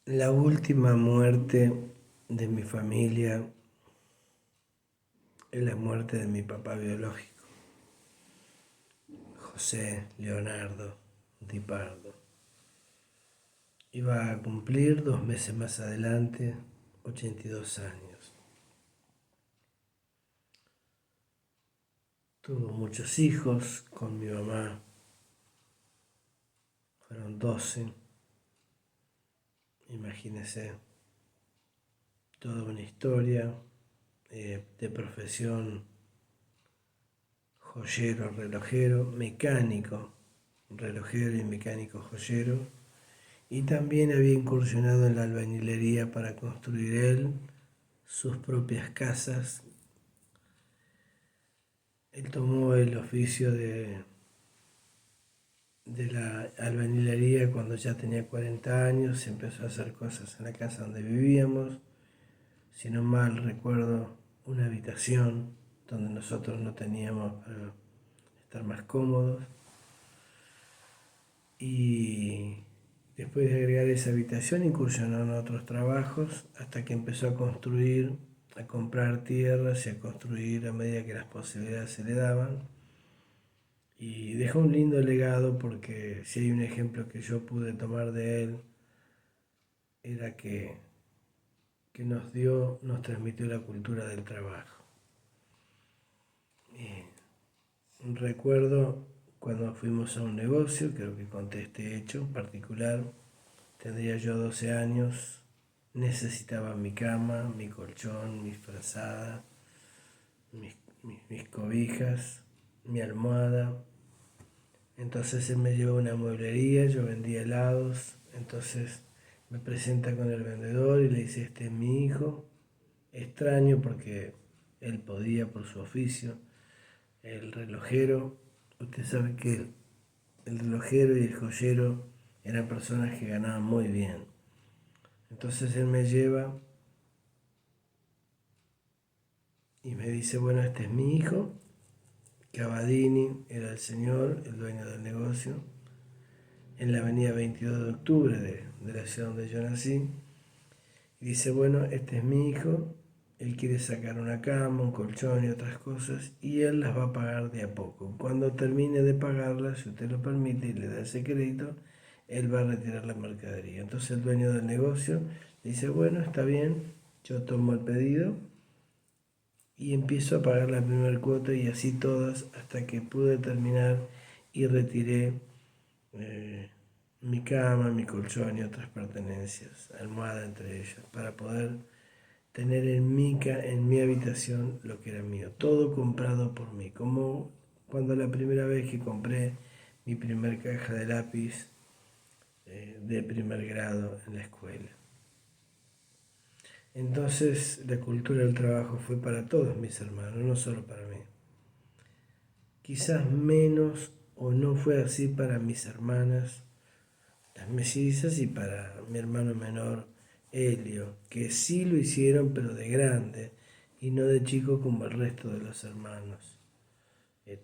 La última muerte de mi familia es la muerte de mi papá biológico, José Leonardo Di Pardo. Iba a cumplir 2 meses más adelante 82 años. Tuvo muchos hijos con mi mamá, fueron 12. Imagínense, toda una historia. De profesión joyero, relojero, mecánico, relojero y mecánico joyero, y también había incursionado en la albañilería para construir él sus propias casas. Él tomó el oficio de la albañilería cuando ya tenía 40 años, empezó a hacer cosas en la casa donde vivíamos, si no mal recuerdo, una habitación donde nosotros no teníamos para estar más cómodos. Y después de agregar esa habitación incursionó en otros trabajos hasta que empezó a construir, a comprar tierras y a construir a medida que las posibilidades se le daban. Y dejó un lindo legado porque si hay un ejemplo que yo pude tomar de él, era que nos transmitió la cultura del trabajo. Recuerdo cuando fuimos a un negocio, creo que conté este hecho en particular, tendría yo 12 años, necesitaba mi cama, mi colchón, mi frazada, mis cobijas, mi almohada. Entonces él me llevó a una mueblería, yo vendía helados, entonces me presenta con el vendedor y le dice, este es mi hijo, extraño porque él podía por su oficio, el relojero. Usted sabe que el relojero y el joyero eran personas que ganaban muy bien. Entonces él me lleva y me dice, bueno, este es mi hijo. Cavadini era el señor, el dueño del negocio, en la avenida 22 de octubre de la ciudad donde yo nací. Y dice, bueno, este es mi hijo, él quiere sacar una cama, un colchón y otras cosas, y él las va a pagar de a poco. Cuando termine de pagarlas, si usted lo permite y le da ese crédito, él va a retirar la mercadería. Entonces el dueño del negocio dice, bueno, está bien, yo tomo el pedido y empiezo a pagar la primera cuota y así todas hasta que pude terminar y retiré mi cama, mi colchón y otras pertenencias, almohada entre ellas, para poder tener en mi habitación lo que era mío, todo comprado por mí, como cuando la primera vez que compré mi primer caja de lápiz de primer grado en la escuela. Entonces la cultura del trabajo fue para todos mis hermanos, no solo para mí. Quizás menos o no fue así para mis hermanas, las mellizas, y para mi hermano menor, Helio, que sí lo hicieron pero de grande y no de chico como el resto de los hermanos.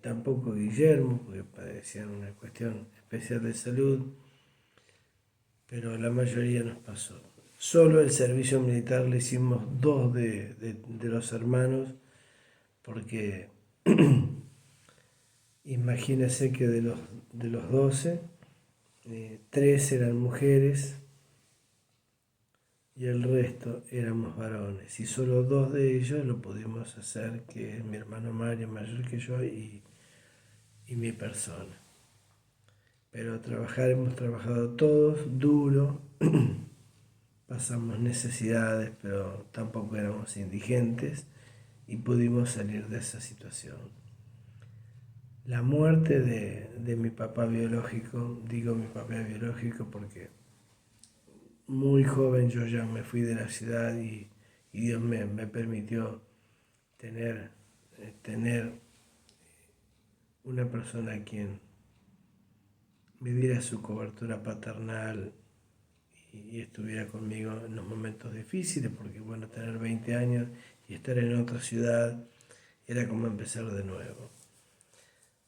Tampoco Guillermo, porque padecían una cuestión especial de salud, pero la mayoría nos pasó. Solo el servicio militar le hicimos 2 de los hermanos, porque imagínense que de los 12, 3 eran mujeres y el resto éramos varones. Y solo 2 de ellos lo pudimos hacer, que es mi hermano Mario, mayor que yo, y mi persona. Pero hemos trabajado todos duro, pasamos necesidades, pero tampoco éramos indigentes y pudimos salir de esa situación. La muerte de mi papá biológico, digo mi papá biológico porque muy joven yo ya me fui de la ciudad y Dios me permitió tener una persona a quien me diera su cobertura paternal y estuviera conmigo en los momentos difíciles, porque bueno, tener 20 años y estar en otra ciudad era como empezar de nuevo.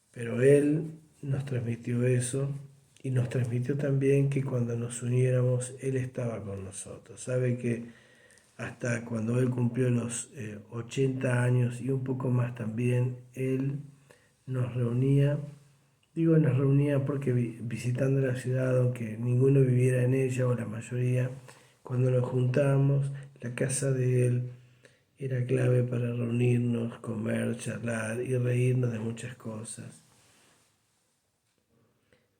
Pero él nos transmitió eso y nos transmitió también que cuando nos uniéramos, Él estaba con nosotros. Sabe que hasta cuando Él cumplió los 80 años y un poco más también, Él nos reunía. Digo, nos reunía porque visitando la ciudad, aunque ninguno viviera en ella o la mayoría, cuando nos juntábamos, la casa de Él era clave para reunirnos, comer, charlar y reírnos de muchas cosas.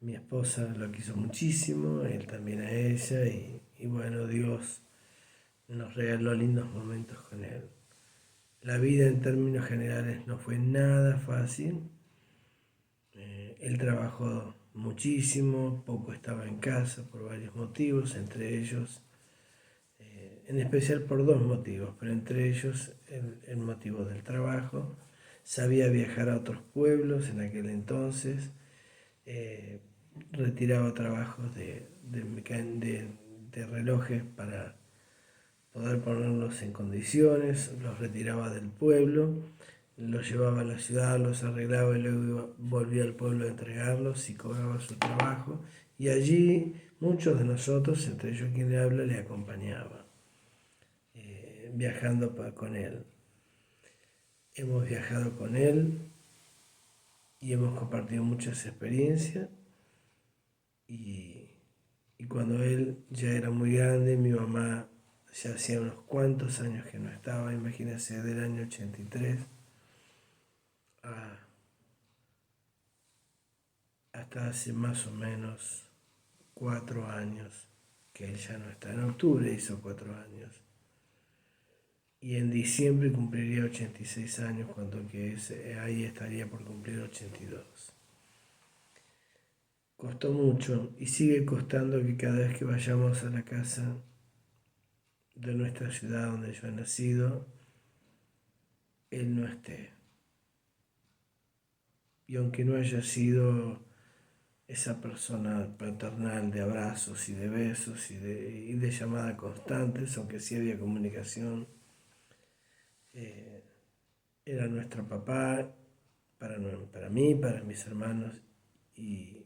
Mi esposa lo quiso muchísimo, él también a ella, y bueno, Dios nos regaló lindos momentos con él. La vida en términos generales no fue nada fácil. Él trabajó muchísimo, poco estaba en casa por varios motivos, entre ellos, en especial por dos motivos, pero entre ellos el motivo del trabajo. Sabía viajar a otros pueblos en aquel entonces, eh, retiraba trabajos de relojes para poder ponerlos en condiciones, los retiraba del pueblo, los llevaba a la ciudad, los arreglaba y luego volvía al pueblo a entregarlos y cobraba su trabajo. Y allí muchos de nosotros, entre ellos quien le habla, le acompañaba, viajando con él. Hemos viajado con él y hemos compartido muchas experiencias. Y cuando él ya era muy grande, mi mamá ya hacía unos cuantos años que no estaba, imagínense, del año 83 a, hasta hace más o menos 4 años que él ya no está. En octubre hizo 4 años. Y en diciembre cumpliría 86 años, cuando ahí estaría por cumplir 82. Costó mucho y sigue costando que cada vez que vayamos a la casa de nuestra ciudad donde yo he nacido, él no esté. Y aunque no haya sido esa persona paternal de abrazos y de besos y de llamada constantes, aunque sí había comunicación, era nuestro papá para mí, para mis hermanos, y,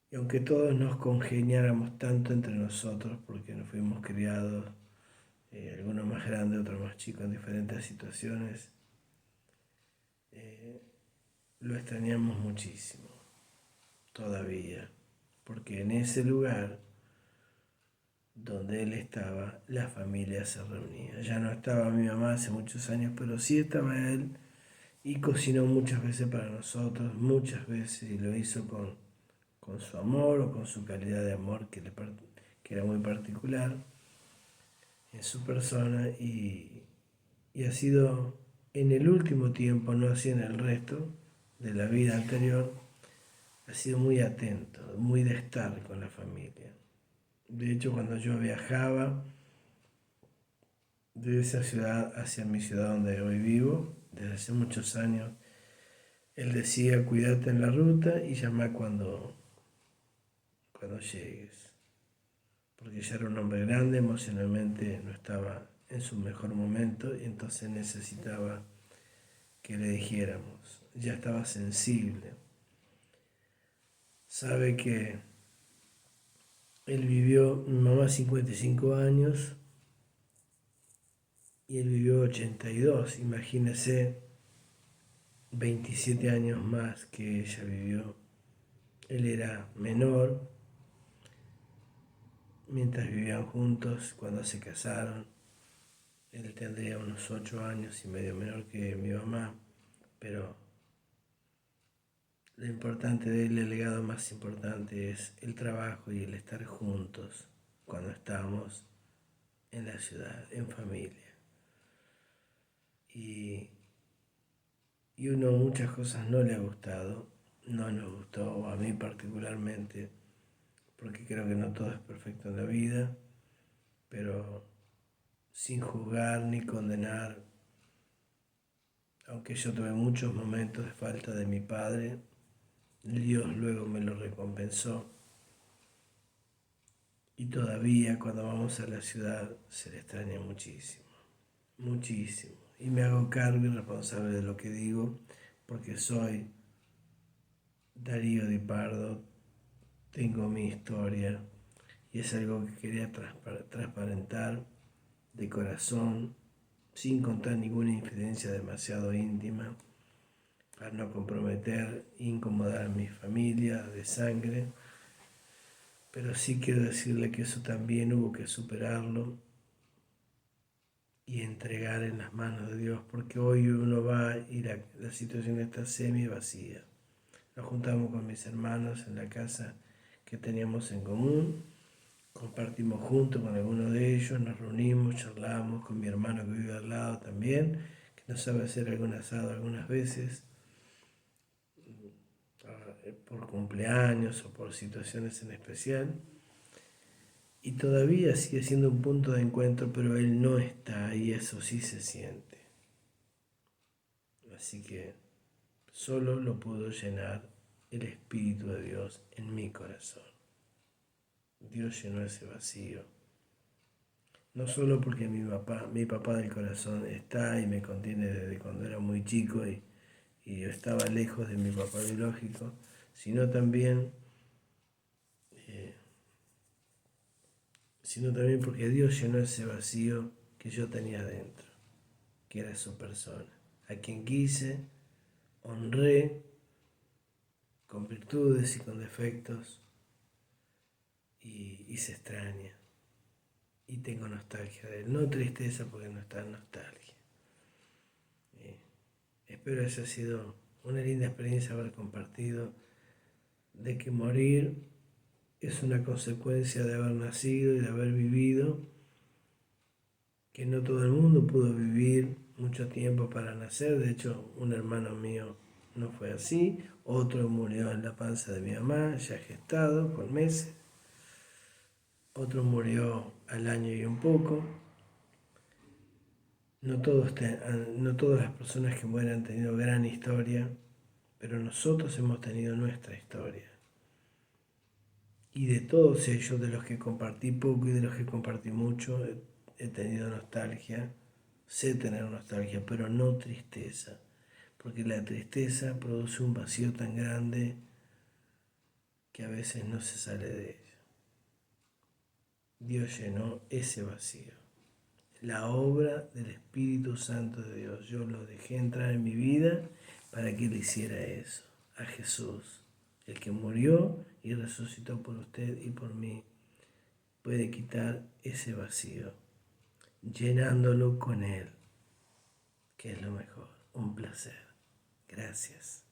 y aunque todos nos congeniáramos tanto entre nosotros, porque nos fuimos criados, algunos más grandes, otros más chicos, en diferentes situaciones, lo extrañamos muchísimo, todavía, porque en ese lugar donde él estaba, la familia se reunía. Ya no estaba mi mamá hace muchos años, pero sí estaba él y cocinó muchas veces para nosotros, muchas veces, y lo hizo con su amor o con su calidad de amor que era muy particular en su persona, y ha sido en el último tiempo, no así en el resto de la vida anterior, ha sido muy atento, muy de estar con la familia. De hecho, cuando yo viajaba de esa ciudad hacia mi ciudad donde hoy vivo, desde hace muchos años, él decía: cuídate en la ruta y llama cuando llegues. Porque ya era un hombre grande, emocionalmente no estaba en su mejor momento y entonces necesitaba que le dijéramos. Ya estaba sensible. Sabe que él vivió, mi mamá 55 años y él vivió 82. Imagínese, 27 años más que ella vivió. Él era menor mientras vivían juntos. Cuando se casaron, él tendría unos 8 años y medio menor que mi mamá, pero lo importante de él, el legado más importante, es el trabajo y el estar juntos cuando estamos en la ciudad, en familia. Y, y uno muchas cosas no le ha gustado, no nos gustó, o a mí particularmente, porque creo que no todo es perfecto en la vida, pero sin juzgar ni condenar, aunque yo tuve muchos momentos de falta de mi padre, Dios luego me lo recompensó. Y todavía cuando vamos a la ciudad se le extraña muchísimo, muchísimo. Y me hago cargo y responsable de lo que digo, porque soy Darío Di Pardo, tengo mi historia y es algo que quería transparentar de corazón, sin contar ninguna infidencia demasiado íntima, para no comprometer e incomodar a mi familia de sangre, pero sí quiero decirle que eso también hubo que superarlo y entregar en las manos de Dios, porque hoy uno va y la situación está semi vacía. Nos juntamos con mis hermanos en la casa que teníamos en común, compartimos juntos con algunos de ellos, nos reunimos, charlamos con mi hermano que vive al lado también, que nos sabe hacer algún asado algunas veces, por cumpleaños o por situaciones en especial. Y todavía sigue siendo un punto de encuentro, pero Él no está y eso sí se siente. Así que solo lo pudo llenar el Espíritu de Dios en mi corazón. Dios llenó ese vacío. No solo porque mi papá del corazón está y me contiene desde cuando era muy chico y yo estaba lejos de mi papá biológico, sino también porque Dios llenó ese vacío que yo tenía dentro, que era su persona, a quien quise, honré, con virtudes y con defectos, y se extraña. Y tengo nostalgia de él, no tristeza porque no está en nostalgia. Espero haya sido una linda experiencia haber compartido de que morir es una consecuencia de haber nacido y de haber vivido, que no todo el mundo pudo vivir mucho tiempo para nacer. De hecho, un hermano mío no fue así, otro murió en la panza de mi mamá, ya gestado, con meses, otro murió al año y un poco. No todas las personas que mueren han tenido gran historia, pero nosotros hemos tenido nuestra historia. Y de todos ellos, de los que compartí poco y de los que compartí mucho, he tenido nostalgia, sé tener nostalgia, pero no tristeza, porque la tristeza produce un vacío tan grande que a veces no se sale de ella. Dios llenó ese vacío. La obra del Espíritu Santo de Dios. Yo lo dejé entrar en mi vida para que Él hiciera eso. A Jesús, el que murió y resucitó por usted y por mí, puede quitar ese vacío, llenándolo con Él, que es lo mejor. Un placer. Gracias.